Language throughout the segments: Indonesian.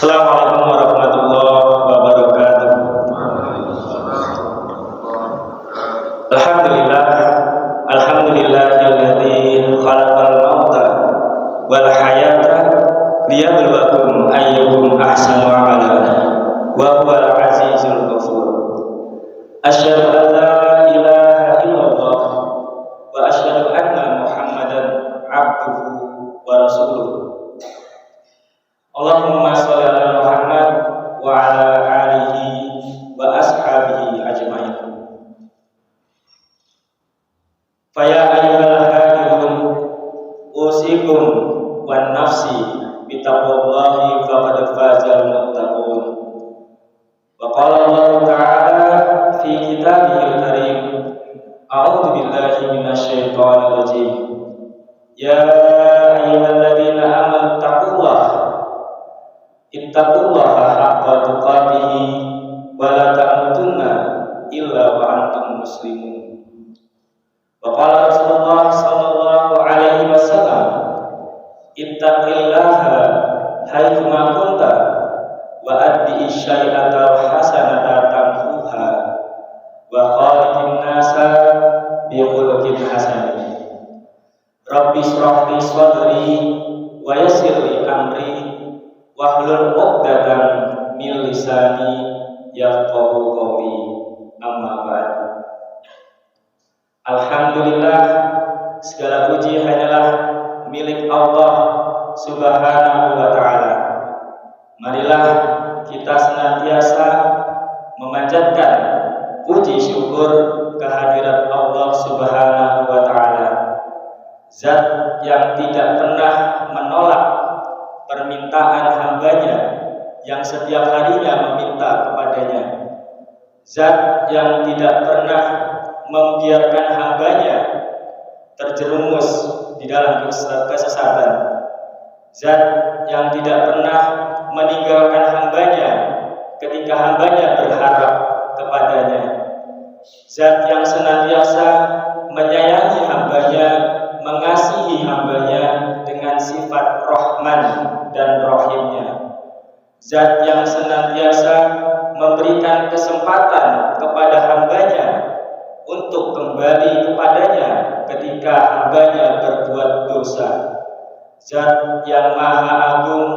Assalamualaikum warahmatullahi wabarakatuh. Alhamdulillah, alhamdulillahilladzi khalaqal mauta wal hayata liyabluwakum ayyukum ahsanu amala wa huwal azizul ghafur. Asyhadu an la ilaha illallah wa asyhadu anna Muhammadan abduhu wa rasuluh. Allahumma sholli ala Muhammad wa ala alihi wa ashabihi ajmain. Faya ayyuhal hadirun usikum wan nafsi bitaqwallahi faqad fazal muttaqun. Wa qala Allah ta'ala fi kitabihil karim, a'udzu billahi minasy syaithanir rajim. Ya ayyuhalladzina amanu taqullaha ittaqullaha haqqa tuqatih wa la tamutunna illa wa antum muslimun. Wa qala Rasulullah sallallahu alaihi wasallam, ittaqillaha haitsu ma kunta wa addi syai'atal hasanata tamhuha wa khaliqin nasa bi khuluqin hasan. Rabbi shrah li sadri wa yassir li amri wahlul 'uqdatam min lisani yafqahu qawli. Amma ba'd. Alhamdulillah, segala puji hanyalah milik Allah Subhanahu wa ta'ala. Marilah kita senantiasa memanjatkan puji syukur kehadirat Allah Subhanahu wa ta'ala, Zat yang tidak pernah menolak permintaan hambanya yang setiap harinya meminta kepadanya, Zat yang tidak pernah membiarkan hambanya terjerumus di dalam kesesatan, Zat yang tidak pernah meninggalkan hambanya ketika hambanya berharap kepadanya, Zat yang senantiasa menyayangi hambanya, mengasihi hambanya dengan sifat Rahman dan Rahimnya, Zat yang senantiasa memberikan kesempatan kepada hambanya untuk kembali kepadanya ketika hambanya berbuat dosa, Zat yang maha agung,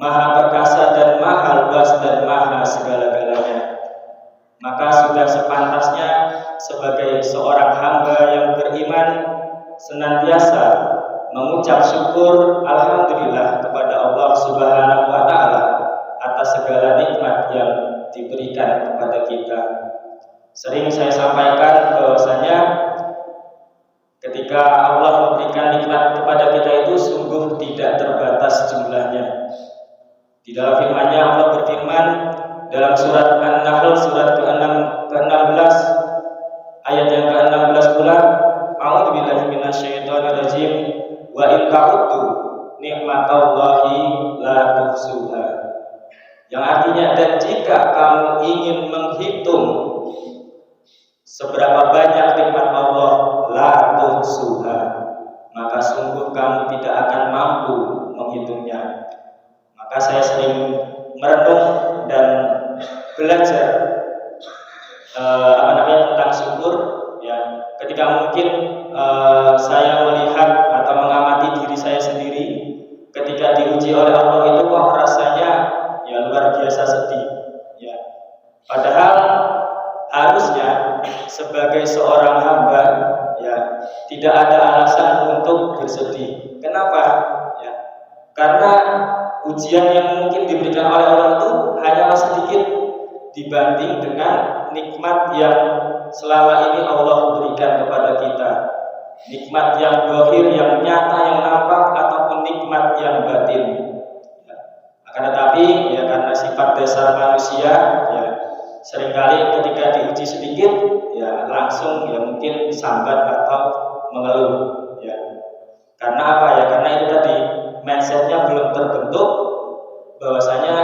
maha perkasa dan maha luas dan maha segala-galanya. Maka sudah sepantasnya sebagai seorang hamba yang beriman senantiasa mengucap syukur alhamdulillah kepada Allah Subhanahu wa ta'ala atas segala nikmat yang diberikan kepada kita. Sering saya sampaikan bahwasanya ketika Allah memberikan nikmat kepada kita itu sungguh tidak terbatas jumlahnya. Di dalam firman-Nya Allah berfirman dalam surat An-Nahl surat ke-16 ayat yang ke-16 pula, a'udzu billahi minasyaitonir rajim, wa in ta'uddu nikmatallahi la tuhsuha. Yang artinya, dan jika kamu ingin menghitung seberapa banyak nikmat Allah, la tuhsuha, maka sungguh kamu tidak akan mampu menghitungnya. Maka saya sering merenung dan belajar tentang syukur ya. Ketika mungkin saya melihat atau mengamati diri saya sendiri ketika diuji oleh Allah itu kok rasanya ya luar biasa sedih ya. Padahal harusnya sebagai seorang hamba ya tidak ada alasan untuk bersedih. Kenapa? Ya, karena ujian yang mungkin diberikan oleh Allah itu hanyalah sedikit dibanding dengan nikmat yang selama ini Allah berikan kepada kita, nikmat yang zahir, yang nyata, yang nampak, ataupun nikmat yang batin ya. Akan tetapi ya karena sifat dasar manusia ya seringkali ketika diuji sedikit ya langsung ya mungkin sambat atau mengeluh ya. Karena apa ya? Karena itu tadi mindsetnya belum terbentuk bahwasanya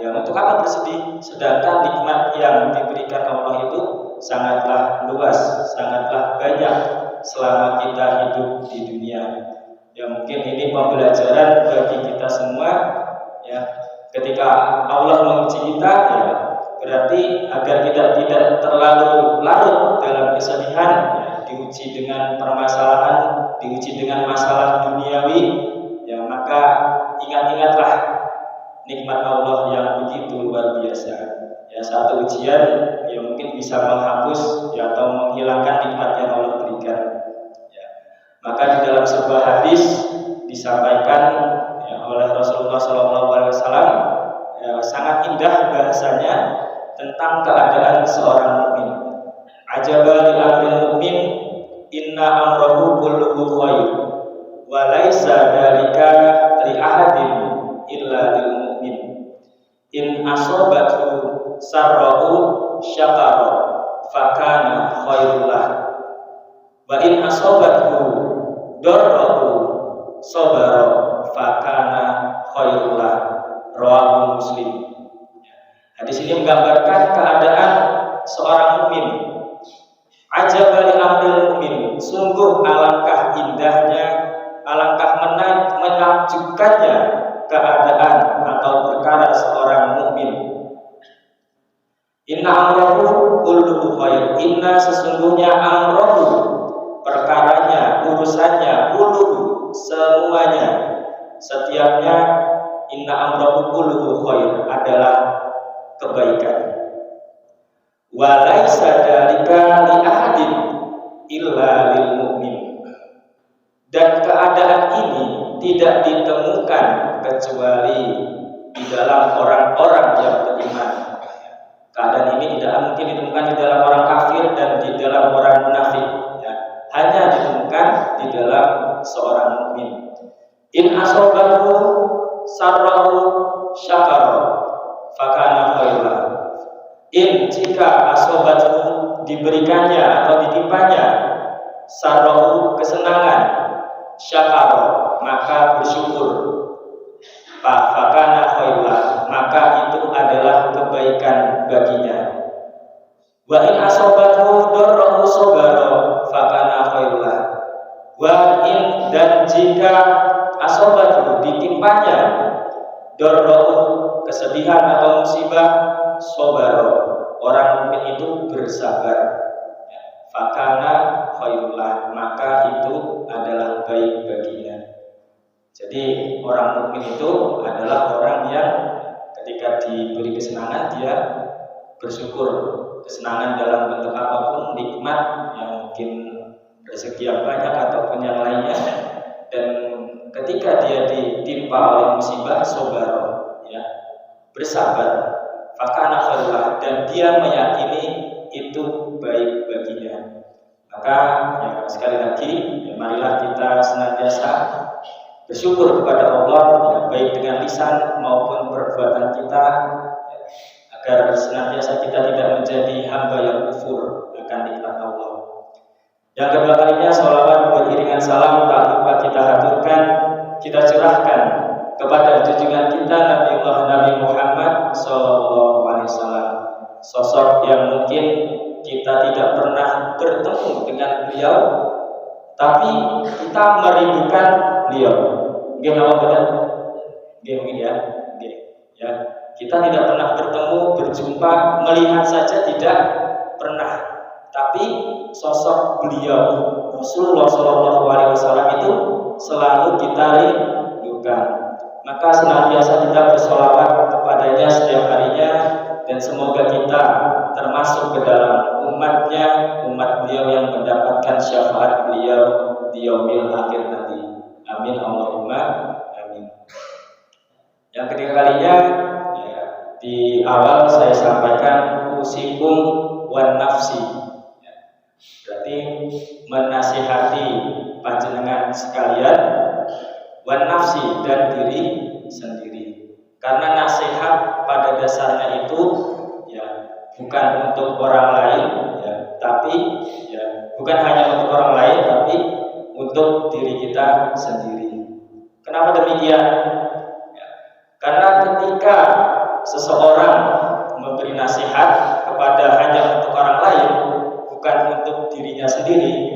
ya untuk apa bersedih, sedangkan nikmat yang diberikan Allah itu sangatlah luas, sangatlah banyak selama kita hidup di dunia. Ya mungkin ini pembelajaran bagi kita semua ya, ketika Allah menguji kita, ya berarti agar kita tidak terlalu larut dalam kesedihan, ya, diuji dengan permasalahan, diuji dengan masalah duniawi, ya maka ingat-ingatlah nikmat Allah yang begitu luar biasa. Ya, satu ujian yang mungkin bisa menghapus, ya, atau menghilangkan nikmat yang Allah berikan. Ya. Maka di dalam sebuah hadis disampaikan, ya, oleh Rasulullah SAW, ya, sangat indah bahasanya tentang keadaan seorang mukmin. Ajaba li amril mukmin, inna amrahu kulluhu khair, wa laisa dzalika li ahadin illa lil mukmin. In asobathu sarrahu syakara fakana khairul lah, wa in asobathu darrahu sabara fakana khairul lah. Rawahu Muslim. Hadis ini menggambarkan keadaan seorang mukmin. Ajaba li amril mukmin, sungguh alangkah indahnya, alangkah menakjubkannya keadaan atau perkara seorang mukmin. Inna amrahu kulluhu khair, inna sesungguhnya amrahu, perkaranya, urusannya, kulluhu semuanya, setiapnya, inna amrahu kulluhu khair adalah kebaikan. Wa laisa dzalika li ahadin illa lil mukmin. Dan keadaan ini tidak ditemukan kecuali di dalam orang-orang yang beriman. Keadaan ini tidak mungkin ditemukan di dalam orang kafir dan di dalam orang munafik, ya. Hanya ditemukan di dalam seorang mukmin. In asobahu sarrahu syakara fakana khairan. In jika asobahu diberikannya atau ditimpanya sarrahu kesenangan, syakara maka bersyukur, fakana khairan maka itu adalah kebaikan baginya. Wa in asobahu darrahu sabara fakana khairan. Wa in dan jika asobahu ditimpanya darrahu kesedihan atau musibah, sabara orang mukmin itu bersabar, fakana khairullah maka itu adalah baik baginya. Jadi orang mukmin itu adalah orang yang ketika diberi kesenangan dia bersyukur. Kesenangan dalam bentuk apapun, nikmat yang mungkin rezeki yang banyak ataupun yang lainnya, dan ketika dia ditimpa oleh musibah, sabar, ya, bersabar, fakana khairullah, dan dia meyakini itu baik baginya. Maka ya, sekali lagi, ya, marilah kita senantiasa bersyukur kepada Allah, ya, baik dengan lisan maupun perbuatan kita, ya, agar senantiasa kita tidak menjadi hamba yang kufur akan nikmat Allah. Yang kedua kalinya, sholawat beriringan salam tak lupa kita haturkan, kita curahkan kepada junjungan kita Nabi Muhammad SAW, sosok yang mungkin kita tidak pernah bertemu dengan beliau, tapi kita merindukan beliau. Gimana benar? Ya. Kita tidak pernah bertemu, berjumpa, melihat saja tidak pernah. Tapi sosok beliau Rasulullah SAW itu selalu kita rindukan. Maka senantiasa kita bersolawat kepadanya setiap harinya, dan semoga kita termasuk ke dalam umatnya, umat beliau yang mendapatkan syafaat beliau di yaumil akhir nanti. Amin Allahumma amin. Yang ketiga kalinya, ya, di awal saya sampaikan usikum wan nafsi, ya, berarti menasihati panjenengan sekalian, wan nafsi dan diri sendiri. Karena nasihat pada dasarnya itu, ya, bukan untuk orang lain, ya, tapi ya, bukan hanya untuk orang lain, tapi untuk diri kita sendiri. Kenapa demikian? Ya, karena ketika seseorang memberi nasihat kepada hanya untuk orang lain, bukan untuk dirinya sendiri,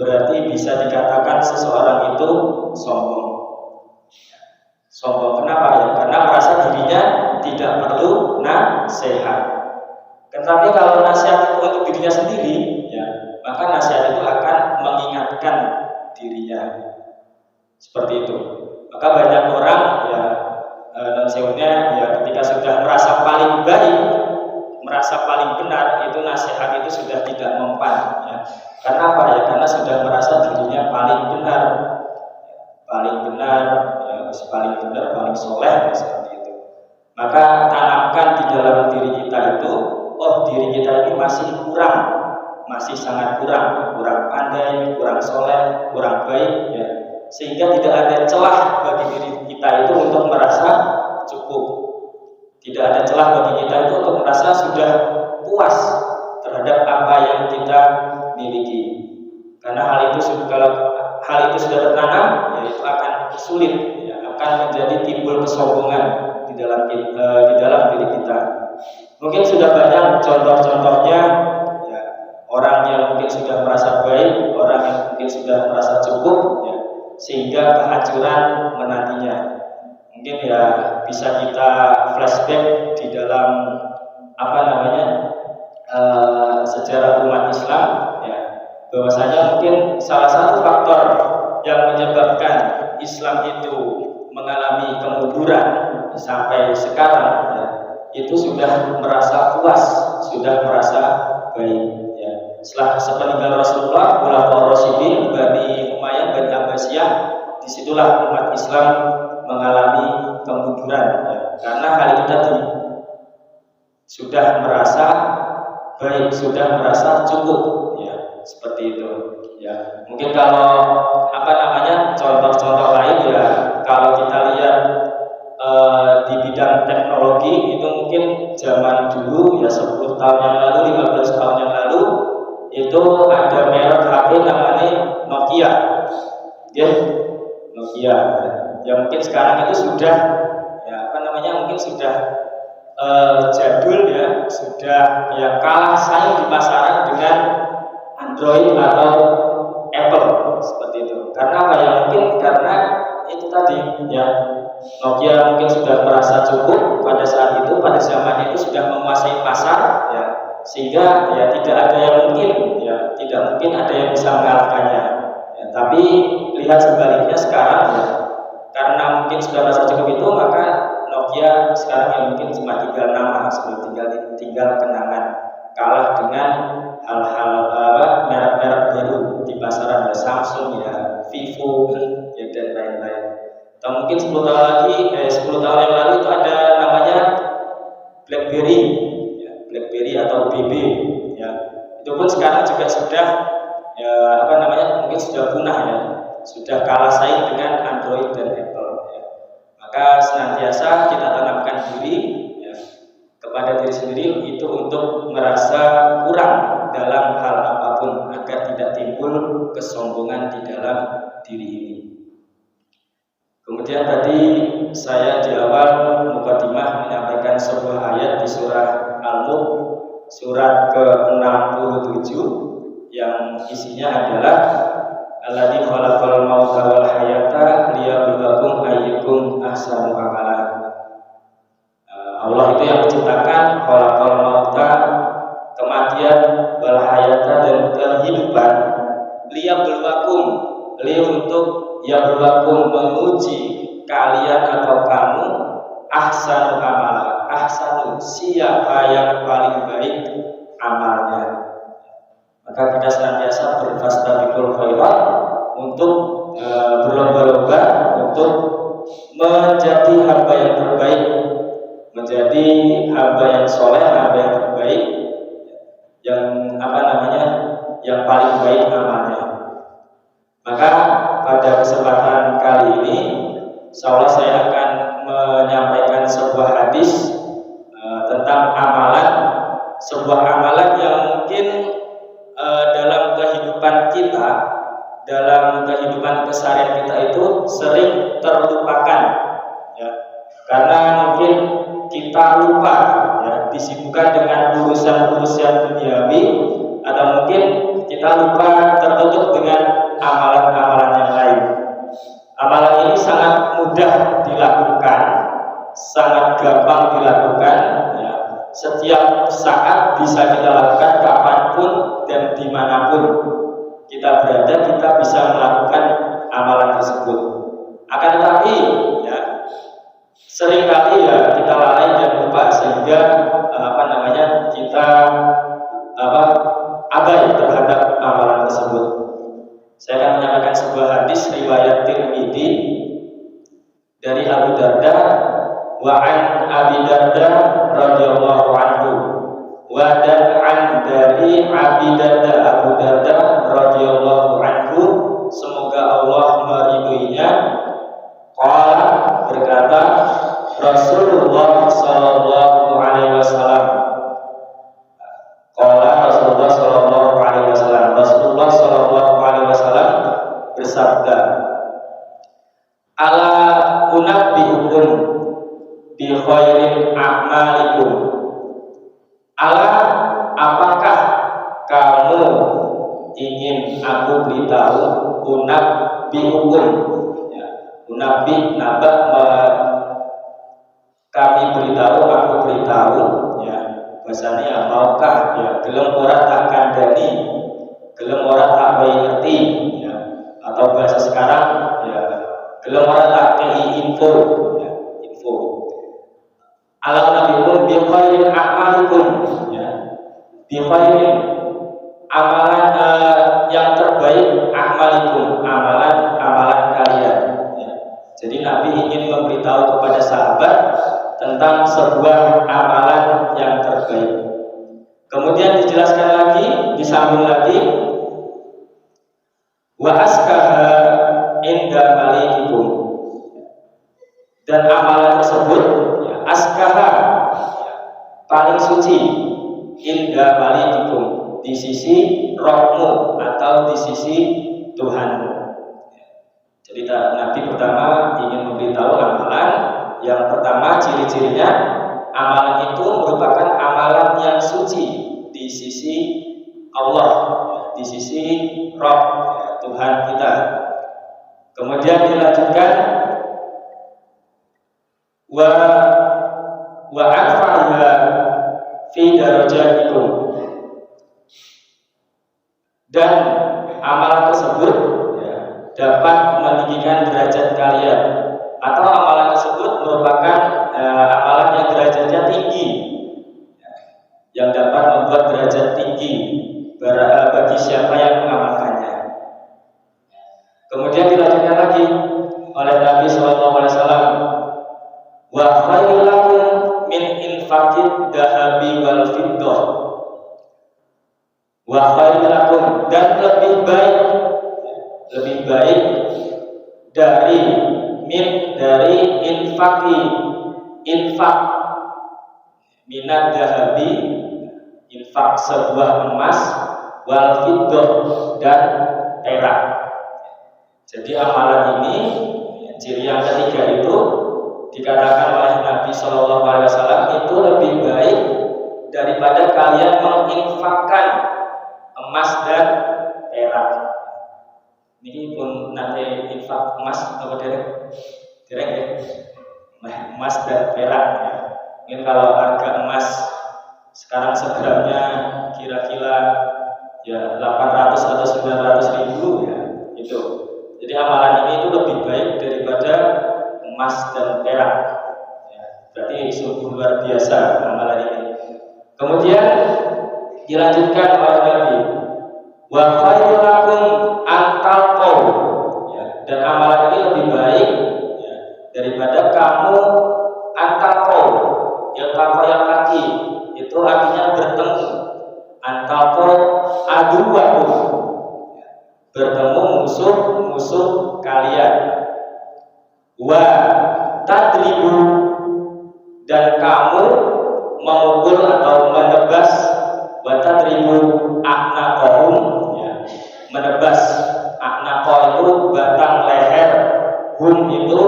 berarti bisa dikatakan seseorang itu sombong. Sombong kenapa ya? Karena merasa dirinya sehat. Tetapi kalau nasihat itu untuk dirinya sendiri, ya, maka nasihat itu akan mengingatkan dirinya. Seperti itu. Maka banyak orang ya nasihatnya ya ketika sudah merasa paling baik, merasa paling benar, itu nasihat itu sudah tidak mempan. Ya. Karena apa ya? Karena sudah merasa dirinya paling benar, paling benar, paling soleh seperti itu. Maka tanamkan di dalam diri kita itu, oh diri kita ini masih kurang, masih sangat kurang pandai, kurang soleh, kurang baik, ya. Sehingga tidak ada celah bagi diri kita itu untuk merasa cukup. Tidak ada celah bagi kita itu untuk merasa sudah puas terhadap apa yang kita miliki. Karena hal itu kalau hal itu sudah tertanam, ya itu akan sulit, ya, akan menjadi timbul kesombongan di dalam diri kita. Mungkin sudah banyak contoh-contohnya, ya, orang yang mungkin sudah merasa baik, orang yang mungkin sudah merasa cukup, ya, sehingga kehancuran menantinya. Mungkin ya bisa kita flashback di dalam sejarah umat Islam, ya, bahwasanya mungkin salah satu faktor yang menyebabkan Islam itu mengalami kemunduran sampai sekarang, ya, itu sudah merasa puas, sudah merasa baik, ya. Setelah sepeninggal Rasulullah, Khulafaur Rasyidin, Bani Umayyah, Bani Abbasiyah, disitulah umat Islam mengalami kemunduran, ya. Karena hal itu tadi sudah merasa baik, sudah merasa cukup, ya, seperti itu, ya. Mungkin kalau contoh-contoh lain, ya, kalau kita lihat di bidang teknologi itu mungkin zaman dulu, ya, 10 tahun yang lalu, 15 tahun yang lalu itu ada merek HP namanya Nokia, ya, Nokia. Ya mungkin sekarang itu sudah mungkin sudah jadul, ya, sudah ya kalah saing di pasaran dengan Android atau Apple seperti itu. Karena apa ya? Mungkin karena itu tadi, ya, Nokia mungkin sudah merasa cukup pada saat itu, pada zaman itu sudah menguasai pasar, ya, sehingga ya tidak ada yang mungkin, ya, tidak mungkin ada yang bisa mengalahkannya. Ya, tapi lihat sebaliknya sekarang, ya, karena mungkin sudah merasa cukup itu, maka Nokia sekarang yang mungkin cuma tinggal nama, tinggal kenangan, kalah dengan hal-hal merek-merek baru di pasaran, ya, Samsung, ya, Vivo, ya, dan lain-lain. Atau mungkin 10 tahun yang lalu itu ada namanya BlackBerry, ya, BlackBerry atau BB, ya. Itu pun sekarang juga sudah, ya, mungkin sudah punah, ya, sudah kalah saing dengan Android dan Apple, ya. Maka senantiasa kita tanamkan diri, ya, kepada diri sendiri itu untuk merasa kurang dalam hal apapun agar tidak timbul kesombongan di dalam diri ini. Kemudian tadi saya di awal mukadimah menyampaikan sebuah ayat di surah Al-Mulk, surat ke-67, yang isinya adalah alladzi khalaqal mauta wal hayata liyabluwakum ayyukum ahsanu amala. Allah itu yang menciptakan khalaqal mauta, kematian, wal hayata, dan kehidupan, liyabluwakum, untuk yabluwakum, menguji kalian atau kamu, ahsanu amala, ahsanu, siapa yang paling baik amalnya. Maka kita senantiasa berfastabiqul khairat, untuk berlomba-lomba untuk menjadi hamba yang terbaik, menjadi hamba yang soleh, hamba yang terbaik, yang yang paling baik amalnya. Maka pada kesempatan kali ini, insyaallah saya akan menyampaikan sebuah hadis tentang amalan, sebuah amalan yang mungkin dalam kehidupan kita, dalam kehidupan keseharian kita itu sering terlupakan, ya, karena mungkin kita lupa, ya, disibukkan dengan urusan-urusan duniawi, atau mungkin kita lupa tertutup dengan amalan-amalan yang lain. Amalan ini sangat mudah dilakukan, sangat gampang dilakukan, ya, setiap saat bisa kita lakukan kapanpun dan dimanapun kita berada, kita bisa melakukan amalan tersebut. Akan tetapi ya, seringkali ya kita lalai dan lupa sehingga kita abai terhadap amalan tersebut. Saya akan menyampaikan sebuah hadis riwayat Tirmidzi dari Abu Darda, wa an Abi Darda radhiyallahu anhu, wa dan an dari Abi Darda, Abu Darda radhiyallahu anhu, semoga Allah meridhoinya, qala berkata Rasulullah sallallahu alaihi wasallam, qala Rasulullah sallallahu alaihi wasallam, Rasulullah sallallahu alaihi wasallam bersabda, ala unabbiukum bi khairin a'malikum, ala apakah kamu ingin aku beritahu, unabbiukum ya, unabbi nabak kami beritahu, aku beritahu ya, bahasanya maukah ya, gelem ora tak kandhani, gelem ora tak bae ngerti ya, atau bahasa sekarang ya, gelem ora tak kei info ya, info. Alam nabikum bi khairin a'malikum ya, bi khairin amalan yang terbaik, a'malikum amalan kalian ya. Jadi Nabi ingin memberitahu kepada sahabat tentang sebuah amalan yang terbaik. Kemudian dijelaskan lagi, disambung lagi, wa askaha inda malikikum, dan amalan tersebut ya, askaha ya, paling suci, inda malikikum, di sisi rohmu atau di sisi Tuhanmu. Jadi Nabi pertama ingin memberitahu amalan yang pertama, ciri-cirinya amalan itu merupakan amalan yang suci di sisi Allah, di sisi Rabb Tuhan kita. Kemudian dilanjutkan wa anfa'uha fi darajatikum, dan amalan tersebut ya, dapat meninggikan derajat kalian, atau amalan tersebut merupakan amalan yang derajatnya tinggi ya, yang dapat membuat derajat tinggi bagi siapa yang mengamalkannya. Kemudian dilanjutkan lagi oleh Nabi SAW, wa khairul lakum min infaqid dahabi wal fiddah, wa khairul lakum, dan lebih baik dari infak minat dahabi, infak sebuah emas, wal fiddah, dan perak. Jadi amalan ini ciri yang ketiga itu dikatakan oleh Nabi SAW itu lebih baik daripada kalian menginfakkan emas dan perak. Ini pun nanti infak emas atau derek ya, emas dan perak ya. Mungkin kalau harga emas sekarang segramnya kira-kira ya 800 atau 900 ribu ya, itu. Jadi amalan ini itu lebih baik daripada emas dan perak ya, berarti sungguh luar biasa amalan ini. Kemudian dilanjutkan oleh Nabi, wa khairul lakum antalqu ya, dan amalan ini lebih baik ya, daripada kamu antalqu, yang kaki itu artinya bertemu, antalqu aduwakum, bertemu musuh kalian, wa tadribu, dan kamu memukul atau menebas, wa tadribu a'naqahum ya, menebas a'naqah itu batang leher, hum itu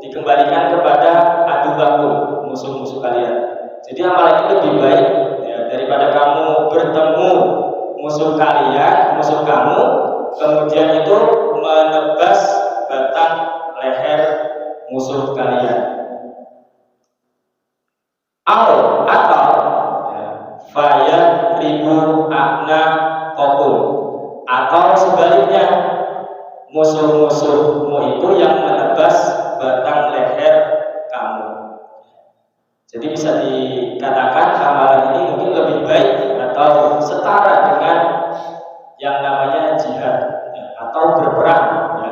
dikembalikan kepada aduwakum, musuh-musuh kalian. Jadi amalan ini lebih baik ya, daripada kamu bertemu musuh kalian, musuh kamu, kemudian itu menebas batang leher musuh kalian. Atau faya ribu akna kokum, atau sebaliknya musuh-musuhmu itu yang menebas batang leher kamu. Jadi bisa dikatakan amalan ini mungkin lebih baik atau setara dengan yang namanya jihad ya, atau berperang ya.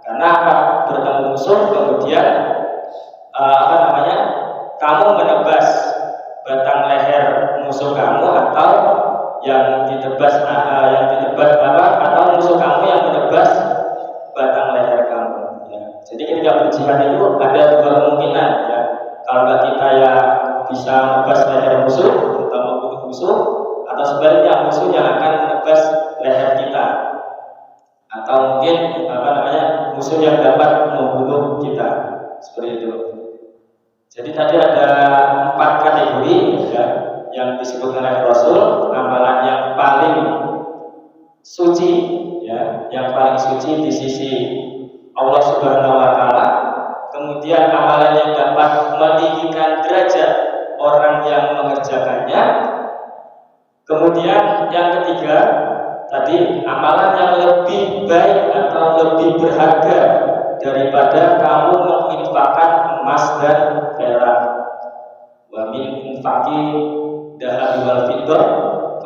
Karena apa? Bertemu musuh kemudian kamu menebas batang leher musuh kamu, atau yang ditebas atau musuh kamu yang menebas batang leher kamu ya. Jadi ketika berjihad itu ada dua kemungkinan ya. Kalau kita ya bisa menebas leher musuh atau membunuh musuh, atau sebaliknya musuh yang akan menebas leher kita, atau mungkin musuh yang dapat membunuh kita, seperti itu. Jadi tadi ada 4 kategori ya, yang disebutkan oleh Rasul, amalan yang paling suci ya, yang paling suci di sisi Allah Subhanahu wa taala. Kemudian amalan yang dapat meninggikan derajat orang yang mengerjakannya. Kemudian yang ketiga tadi, amalan yang lebih baik atau lebih berharga daripada kamu menginfakkan emas dan perak. Wa min infaqi dahabi wal fiddah.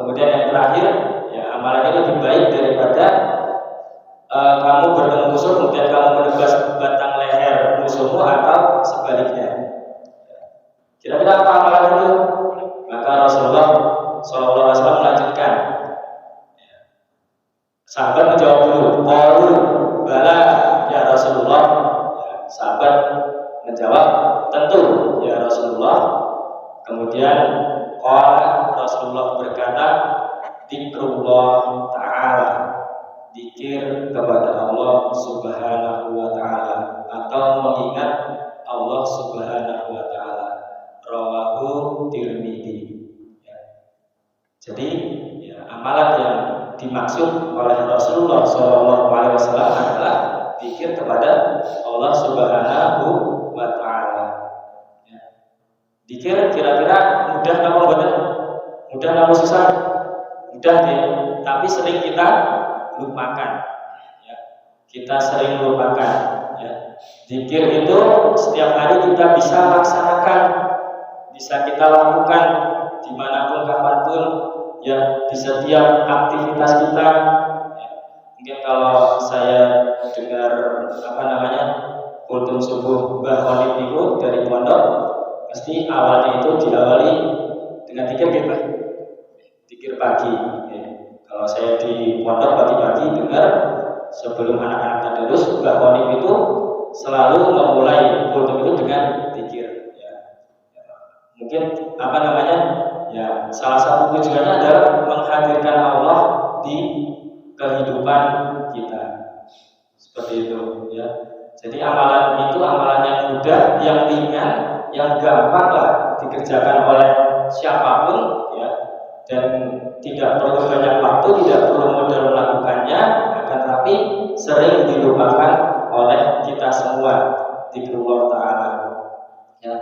Kemudian yang terakhir ya, amalannya lebih baik daripada kamu bertemu musuh kemudian kamu menebas batang leher musuhmu, atau sebaliknya. Kira-kira apa amalan itu? Maka Rasulullah SAW melanjutkan. Sahabat menjawab dulu, qalu bala ya Rasulullah. Sahabat menjawab, tentu ya Rasulullah. Kemudian qala, Rasulullah berkata, dzikrullah ta'ala, zikir kepada Allah Subhanahu wa taala, atau mengingat Allah Subhanahu wa taala. Rawahu Tirmidzi. Jadi ya, amalan yang dimaksud oleh Rasulullah SAW adalah zikir kepada Allah Subhanahu wa taala. Ya. Zikir kira-kira mudah apa enggak? Mudah apa susah? Mudah deh, tapi sering kita lupakan. Ya. Kita sering lupakan. Ya. Zikir itu setiap hari kita bisa laksanakan, bisa kita lakukan dimanapun kapanpun. Ya, di setiap aktivitas kita ya. Mungkin kalau saya dengar kultum subuh Mbah Khalid itu dari pondok, pasti awalnya itu diawali dengan zikir gitu, zikir pagi ya. Kalau saya di pondok pagi-pagi dengar sebelum anak-anak tadarus, Mbah Khalid itu selalu memulai kultum itu dengan zikir ya. Mungkin ya, salah satu tujuannya adalah menghadirkan Allah di kehidupan kita. Seperti itu ya. Jadi amalan itu amalan yang mudah, yang ringan, yang gampang lah dikerjakan oleh siapapun ya. Dan tidak perlu banyak waktu, tidak perlu modal melakukannya, akan tetapi sering dilupakan oleh kita semua di Allah Ta'ala ya.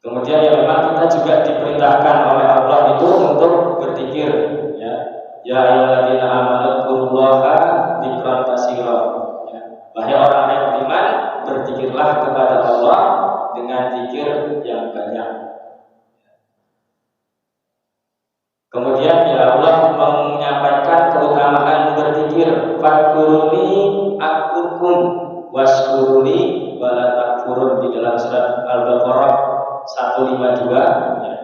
Kemudian yang memang kita juga diperintahkan oleh Allah itu untuk berzikir ya. Ya ayyuhalladzina amanu dzkurullaha dzikran katsira. Ya. Wahai orang yang beriman, berzikirlah kepada Allah dengan zikir yang banyak. Kemudian ya Allah menyampaikan keutamaan berzikir, fadkuruni akukum waskuruni wala takfurun, di dalam surat Al-Baqarah 152 ya.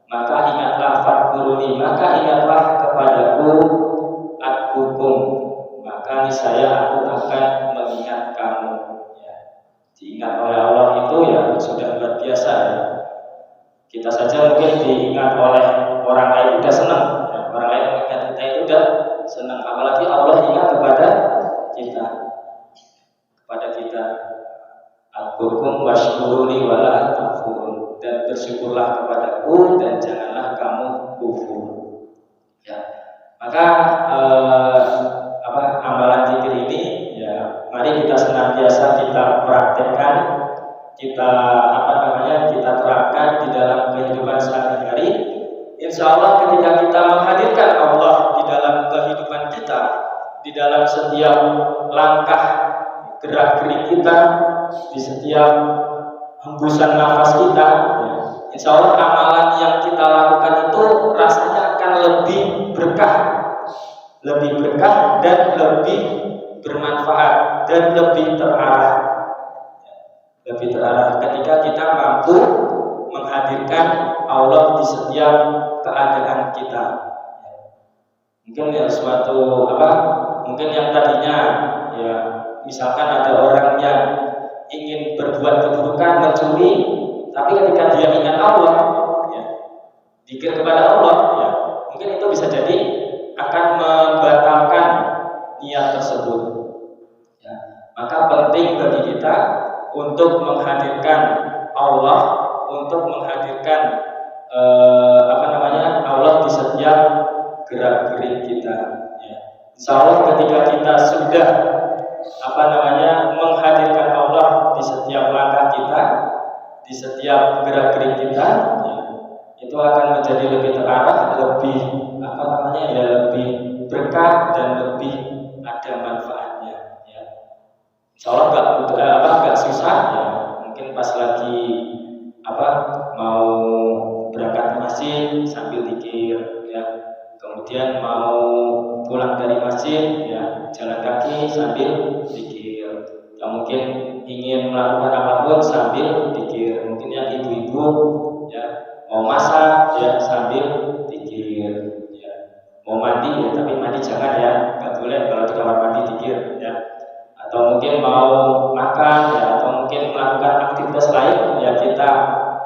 Maka ingatlah fadkuruni, maka ingatlah kepadaku, akukum, maka niscaya aku akan mengingat kamu ya. Diingat oleh Allah itu ya sudah luar biasa ya. Kita saja mungkin diingat oleh orang lain sudah senang ya. Orang lain mengingat kita itu sudah senang, apalagi Allah ingat kepada kita. Akukum washkuruni wala takfurun, dan bersyukurlah kepadaku dan janganlah kamu kufur ya. Maka amalan zikir ini ya, mari kita senantiasa kita praktekkan, kita kita terapkan di dalam kehidupan sehari-hari. insya Allah ketika kita menghadirkan Allah di dalam kehidupan kita, di dalam setiap langkah gerak-gerik kita, di setiap hembusan nafas kita, insya Allah amalan yang kita lakukan itu rasanya akan lebih berkah dan lebih bermanfaat dan lebih terarah ketika kita mampu menghadirkan Allah di setiap keadaan kita. Mungkin ya mungkin yang tadinya ya misalkan ada orang yang ingin berbuat keburukan, mencuri, tapi ketika dia ingat Allah, ya, zikir kepada Allah, ya, mungkin itu bisa jadi akan membatalkan niat tersebut. Ya, maka penting bagi kita untuk menghadirkan Allah, untuk menghadirkan Allah di setiap gerak-gerik kita. Ya. Insya Allah ketika kita sudah menghadirkan Allah di setiap langkah kita, di setiap gerak-gerik kita, ya, itu akan menjadi lebih terarah, lebih lebih berkah dan lebih ada manfaatnya. Ya. Insya Allah nggak susah. Ya. Mungkin pas lagi mau berangkat ke masjid sambil zikir, ya. Kemudian mau pulang dari masjid, ya, jalan kaki sambil zikir. Ya, mungkin ingin melakukan apapun sambil zikir. Mungkin yang ibu-ibu, ya, mau masak, ya, sambil zikir. Ya. Mau mandi, ya, tapi mandi jangan, ya, nggak boleh kalau di kamar mandi zikir, ya. Atau mungkin mau makan, ya, atau mungkin melakukan aktivitas lain, ya, kita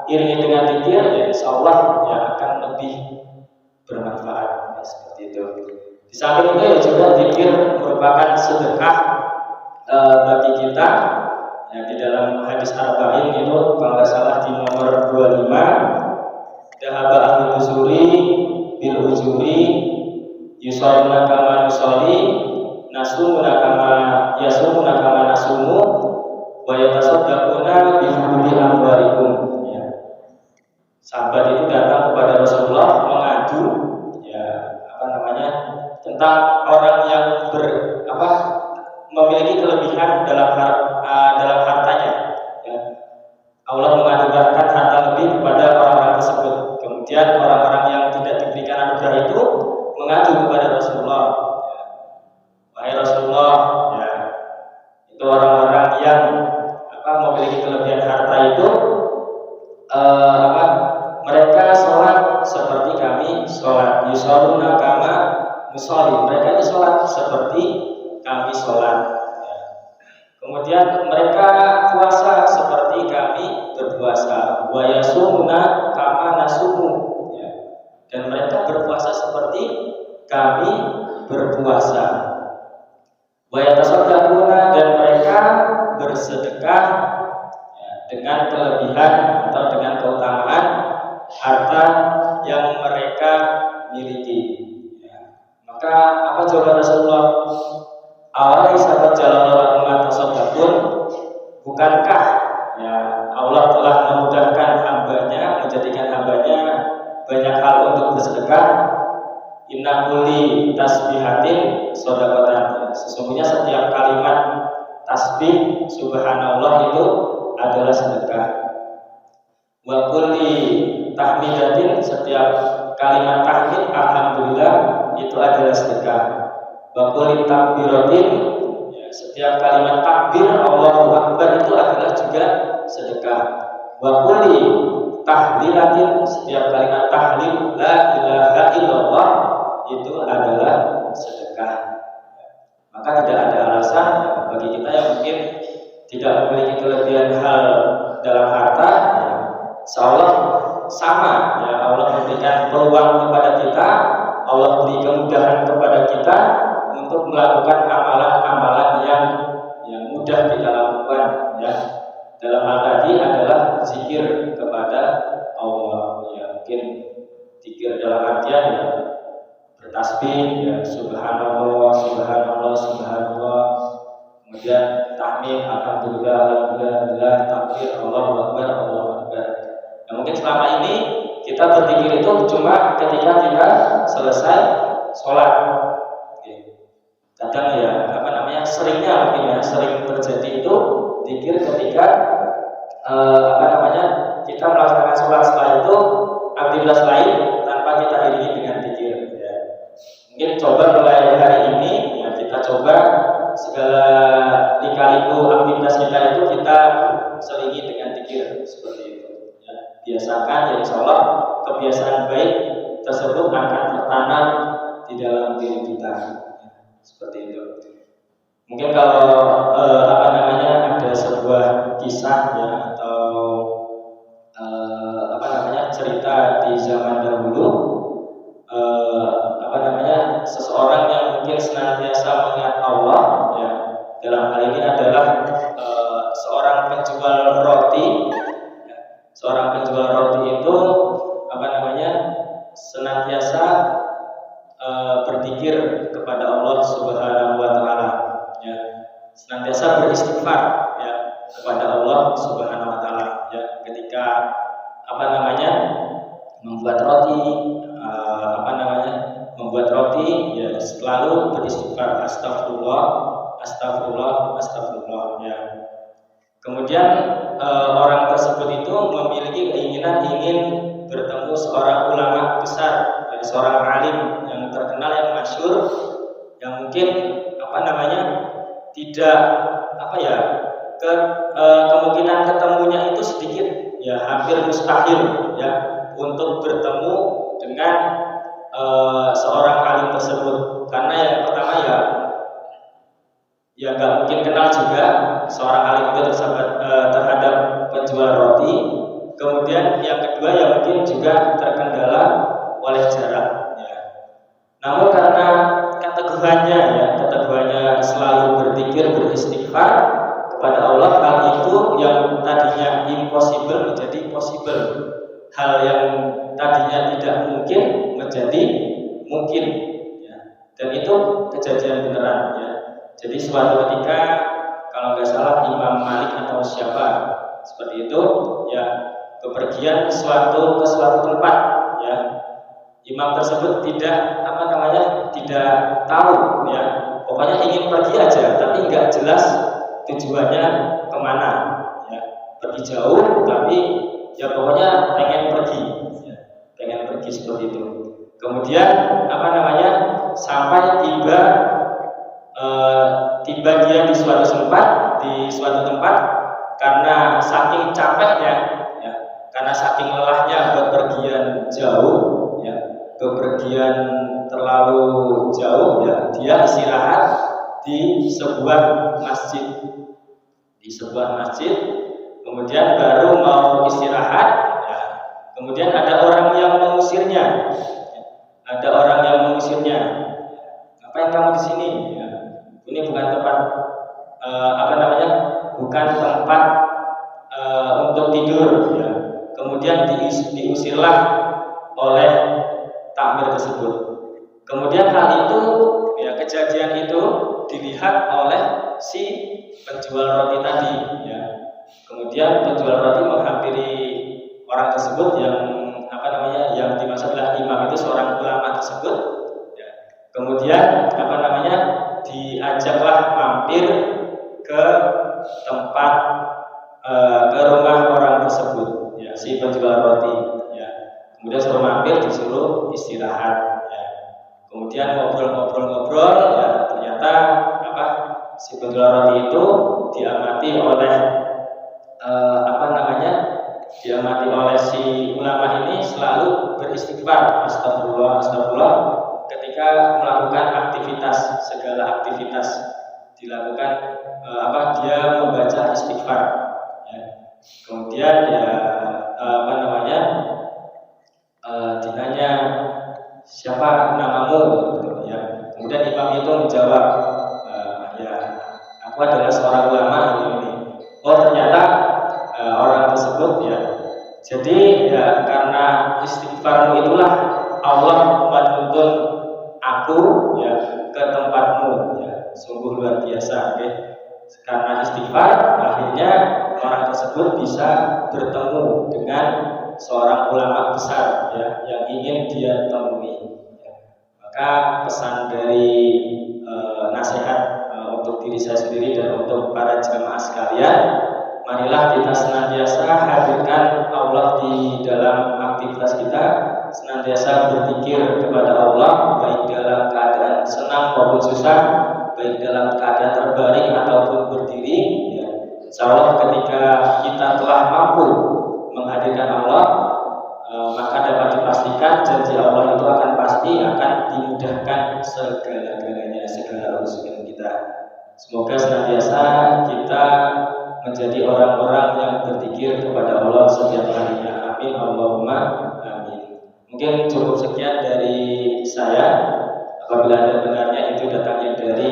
iringi dengan zikir, ya, insya Allah ya akan lebih bermanfaat, ya, seperti itu. Di samping itu ya juga zikir merupakan sedekah bagi kita. Ya, di dalam hadis arba'in itu kalau nggak salah di nomor 25, dahaba ahlu usuri bil ujuri yusalluna kama nusalli nasumuna kama yasumuna kama nasumu wa yatasaddaquna bi fuduli amwalikum. Sahabat itu datang kepada Rasulullah mengadu, ya, tentang orang yang memiliki kelebihan dalam hartanya. Ya. Allah menganugerahkan harta lebih kepada orang-orang tersebut. Kemudian orang-orang yang tidak diberikan anugerah itu mengadu kepada Rasulullah. Ya. Wahai Rasulullah, ya, itu orang-orang yang memiliki kelebihan harta itu mereka sholat seperti kami sholat, yusalluna kama nusalli, mereka itu sholat seperti kami sholat. Ya. Kemudian mereka puasa seperti kami berpuasa, wa yasumuna kama nasumu, ya. Dan mereka berpuasa seperti kami berpuasa. Wa yatasaddaquna, dan mereka bersedekah, ya, dengan kelebihan atau dengan keutamaan harta yang mereka miliki. Ya. Maka apa jawaban Rasulullah? Awalnya sahabat jalan umat tasaddaqun, bukankah, ya, Allah telah memudahkan hambanya, menjadikan hambanya banyak hal untuk bersedekah. Inna kulli tasbihatin shadaqatan, sesungguhnya setiap kalimat tasbih subhanallah itu adalah sedekah. Wa kulli tahmidatin, setiap kalimat tahmid alhamdulillah itu adalah sedekah. Wa kulli takbiratin, ya, setiap kalimat takbir Allahu Akbar itu adalah juga sedekah. Wa kulli tahlilatin, setiap kalimat tahlil la ilaha illallah itu adalah sedekah. Maka tidak ada alasan bagi kita yang mungkin tidak memiliki kelebihan hal dalam harta, ya, insya Allah sama, ya, Allah memberikan peluang kepada kita, Allah beri kemudahan kepada kita untuk melakukan amalan-amalan yang mudah kita lakukan, ya. Dalam hal tadi adalah zikir kepada Allah, ya, mungkin zikir dalam artian, ya, bertasbih, ya, subhanallah, subhanallah, subhanallah. Kemudian tahmid, alhamdulillah, alhamdulillah, takbir, Allahu Akbar, Allahu Akbar. Nah, mungkin selama ini kita berzikir itu cuma ketika kita selesai sholat. Kadang ya seringnya mungkin ya sering terjadi itu zikir ketika kita melaksanakan sholat, setelah itu aktivitas lain tanpa kita iringi dengan zikir ya. Mungkin coba mulai hari ini ya, kita coba segala lika-liku aktivitas kita itu kita selingi dengan zikir seperti itu ya. Biasakan ya, insya Allah kebiasaan baik tersebut akan tertanam di dalam diri kita ya. Seperti itu. Mungkin kalau ada sebuah kisah ya, atau cerita di zaman dahulu, seseorang yang mungkin senantiasa mengingat Allah ya, dalam hal ini adalah seorang penjual roti ya. Seorang penjual roti itu senantiasa berzikir kepada Allah Subhanahu wa taala ya, senantiasa beristighfar ya kepada Allah Subhanahu wa taala ya, ketika membuat roti ya, selalu beristighfar, astagfirullah ya. Kemudian orang tersebut itu memiliki keinginan ingin bertemu seorang ulama besar ya, seorang alim yang terkenal, yang masyhur, yang mungkin tidak kemungkinan ketemunya itu sedikit ya, hampir mustahil ya untuk bertemu dengan seorang alim tersebut, karena yang pertama ya nggak mungkin kenal juga seorang alim itu terhadap penjual roti. Kemudian yang kedua ya mungkin juga terkendala oleh jarak ya. Namun karena keteguhannya selalu berzikir, beristighfar kepada Allah, hal itu yang tadinya impossible menjadi possible. Hal yang tadinya tidak mungkin menjadi mungkin ya. Dan itu kejadian beneran ya. Jadi suatu ketika, kalau nggak salah Imam Malik atau siapa seperti itu ya, bepergian ke suatu tempat ya. Imam tersebut tidak tidak tahu ya, pokoknya ingin pergi aja, tapi nggak jelas tujuannya kemana ya. Pergi jauh tapi ya pokoknya pengen pergi ya, pengen pergi seperti itu. Kemudian sampai tiba dia di suatu tempat karena saking capeknya ya, karena saking lelahnya bepergian jauh ya, bepergian terlalu jauh ya, dia istirahat di sebuah masjid. Kemudian baru mau istirahat ya, kemudian ada orang yang mengusirnya. Ngapain kamu di sini ya? Ini bukan tempat bukan tempat untuk tidur ya. Kemudian diusirlah oleh takmir tersebut. Kemudian hal itu ya, kejadian itu dilihat oleh si penjual roti tadi ya. Kemudian penjual roti menghampiri orang tersebut yang yang dimaksud adalah imam itu, seorang ulama tersebut ya. Kemudian diajaklah mampir ke tempat ke rumah orang tersebut ya, si penjual roti ya. Kemudian suruh mampir, disuruh istirahat ya. Kemudian ngobrol ya, ternyata si penjual roti itu diamati oleh si ulama ini selalu beristighfar, astagfirullah ketika melakukan segala aktivitas dilakukan dia membaca istighfar ya. Kemudian ya ditanya, siapa namamu ya. Kemudian imam itu menjawab, ya aku adalah seorang ulama ini. Oh ternyata orang tersebut ya, jadi ya karena istighfarmu itulah Allah menuntun aku ya ke tempatmu ya. Sungguh luar biasa okay? Karena istighfar akhirnya orang tersebut bisa bertemu dengan seorang ulama besar ya yang ingin dia temui. Maka pesan dari nasihat untuk diri saya sendiri dan untuk para jamaah sekalian, marilah kita senantiasa hadirkan Allah di dalam aktivitas kita, senantiasa berzikir kepada Allah baik dalam keadaan senang maupun susah, baik dalam keadaan terbaring ataupun berdiri ya. Insya Allah ketika kita telah mampu menghadirkan Allah, maka dapat dipastikan janji Allah itu akan pasti akan dimudahkan segala-galanya, segala urusan kita. Semoga senantiasa kita menjadi orang-orang yang berzikir kepada Allah setiap harinya. Amin Allahumma amin. Mungkin cukup sekian dari saya. Apabila ada benarnya itu datangnya dari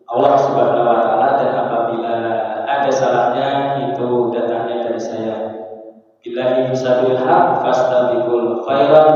Allah Subhanahu wa taala, dan apabila ada salahnya itu datangnya dari saya. Billahi sabil haq fastabiqul khairat